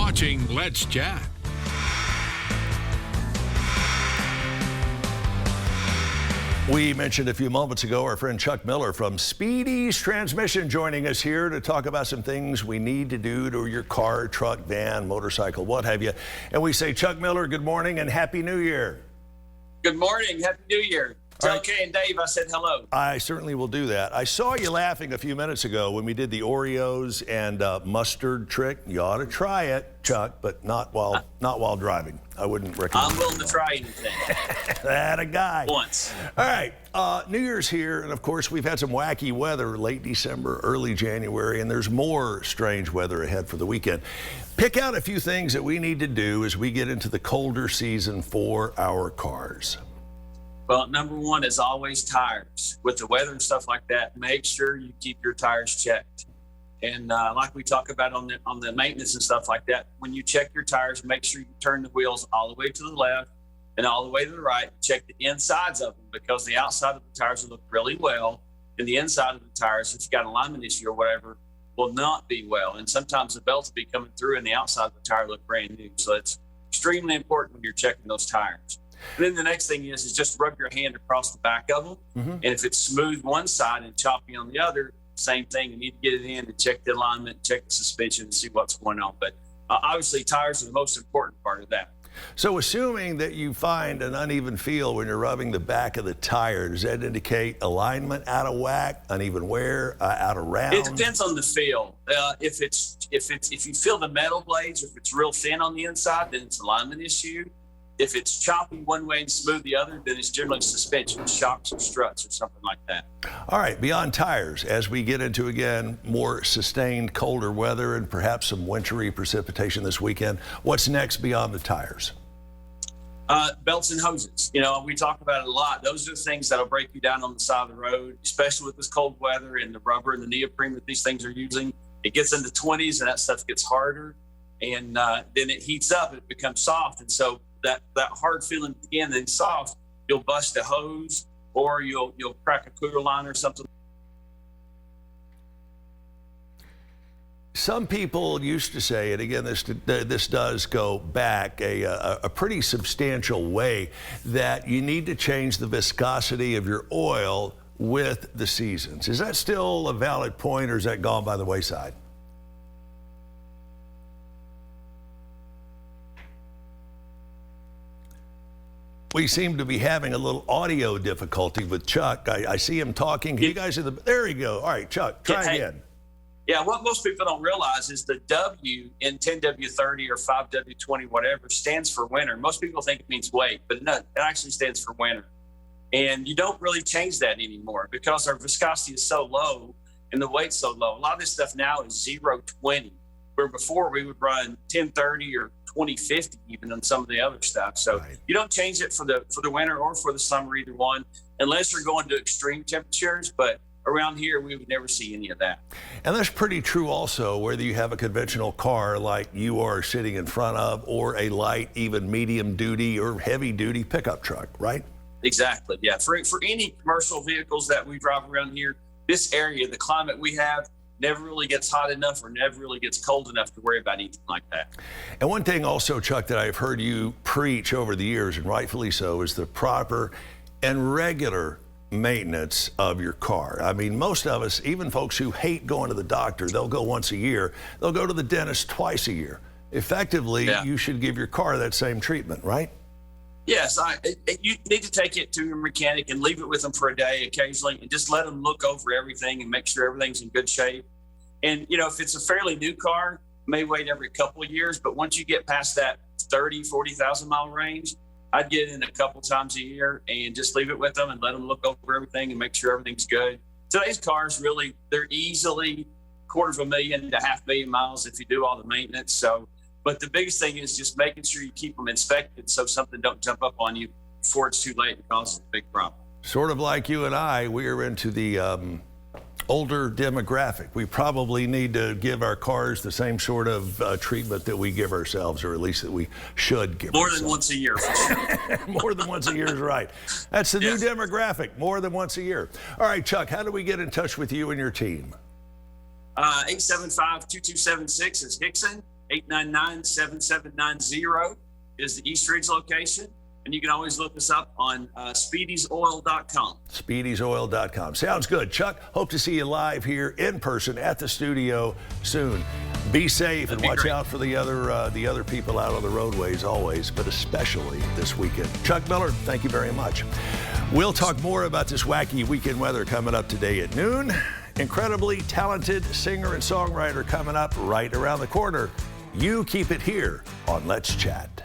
watching Let's Chat. We mentioned a few moments ago our friend Chuck Miller from Speedy's Transmission joining us here to talk about some things we need to do to your car, truck, van, motorcycle, what have you. And we say, Chuck Miller, good morning and Happy New Year. Good morning. Happy New Year. Tell Kay and Dave I said hello. I certainly will do that. I saw you laughing a few minutes ago when we did the Oreos and mustard trick. You ought to try it, Chuck, but not while driving. I wouldn't recommend. I'm willing to try anything. That a guy. Once. All right. New Year's here, and of course we've had some wacky weather late December, early January, and there's more strange weather ahead for the weekend. Pick out a few things that we need to do as we get into the colder season for our cars. Well, number one is always tires. With the weather and stuff like that, make sure you keep your tires checked. And like we talk about on the maintenance and stuff like that, when you check your tires, make sure you turn the wheels all the way to the left and all the way to the right. Check the insides of them, because the outside of the tires will look really well, and the inside of the tires, if you've got an alignment issue or whatever, will not be well. And sometimes the belts will be coming through and the outside of the tire look brand new. So it's extremely important when you're checking those tires. And then the next thing is just rub your hand across the back of them. Mm-hmm. And if it's smooth one side and choppy on the other, same thing. You need to get it in to check the alignment, check the suspension, and see what's going on. But obviously, tires are the most important part of that. So assuming that you find an uneven feel when you're rubbing the back of the tire, does that indicate alignment out of whack, uneven wear, out of round? It depends on the feel. If you feel the metal blades, if it's real thin on the inside, then it's an alignment issue. If it's choppy one way and smooth the other, then it's generally suspension, shocks or struts or something like that. All right, beyond tires, as we get into, again, more sustained colder weather and perhaps some wintry precipitation this weekend, what's next beyond the tires? Belts and hoses. You know, we talk about it a lot. Those are the things that'll break you down on the side of the road, especially with this cold weather and the rubber and the neoprene that these things are using. It gets into 20s and that stuff gets harder, and then it heats up, it becomes soft. And so that hard feeling again, then soft, you'll bust a hose or you'll crack a cooler line or something. Some people used to say, and again, this does go back a pretty substantial way, that you need to change the viscosity of your oil with the seasons. Is that still a valid point, or is that gone by the wayside? We seem to be having a little audio difficulty with Chuck. I see him talking. Can you guys hear there you go. All right, Chuck, try again. Yeah, what most people don't realize is the W in 10W30 or 5W20, whatever, stands for winter. Most people think it means weight, but no, it actually stands for winter. And you don't really change that anymore because our viscosity is so low and the weight's so low. A lot of this stuff now is 0.20, where before we would run 1030 or 2050 even on some of the other stuff. So You don't change it for the winter or for the summer, either one, unless you're going to extreme temperatures. But around here, we would never see any of that. And that's pretty true also, whether you have a conventional car like you are sitting in front of, or a light, even medium duty or heavy duty pickup truck, right? Exactly, yeah. For any commercial vehicles that we drive around here, this area, the climate we have, never really gets hot enough or never really gets cold enough to worry about anything like that. And one thing also, Chuck, that I've heard you preach over the years, and rightfully so, is the proper and regular maintenance of your car. I mean, most of us, even folks who hate going to the doctor, they'll go once a year. They'll go to the dentist twice a year. Effectively, You should give your car that same treatment, right? Yes, you need to take it to your mechanic and leave it with them for a day occasionally and just let them look over everything and make sure everything's in good shape. And, you know, if it's a fairly new car, it may wait every couple of years, but once you get past that 30, 40,000 mile range, I'd get in a couple times a year and just leave it with them and let them look over everything and make sure everything's good. Today's cars really, they're easily $250,000 to $500,000 miles if you do all the maintenance. So, but the biggest thing is just making sure you keep them inspected so something don't jump up on you before it's too late and causes a big problem. Sort of like you and I, we are into the older demographic. We probably need to give our cars the same sort of treatment that we give ourselves, or at least that we should give More than once a year, for sure. More than once a year is right. That's the new demographic, more than once a year. All right, Chuck, how do we get in touch with you and your team? 875-2276 is Hixson. 899-7790 is the East Ridge location. And you can always look us up on speedysoil.com. Speedysoil.com. Sounds good. Chuck, hope to see you live here in person at the studio soon. Be safe and watch out for the other people out on the roadways always, but especially this weekend. Chuck Miller, thank you very much. We'll talk more about this wacky weekend weather coming up today at noon. Incredibly talented singer and songwriter coming up right around the corner. You keep it here on Let's Chat.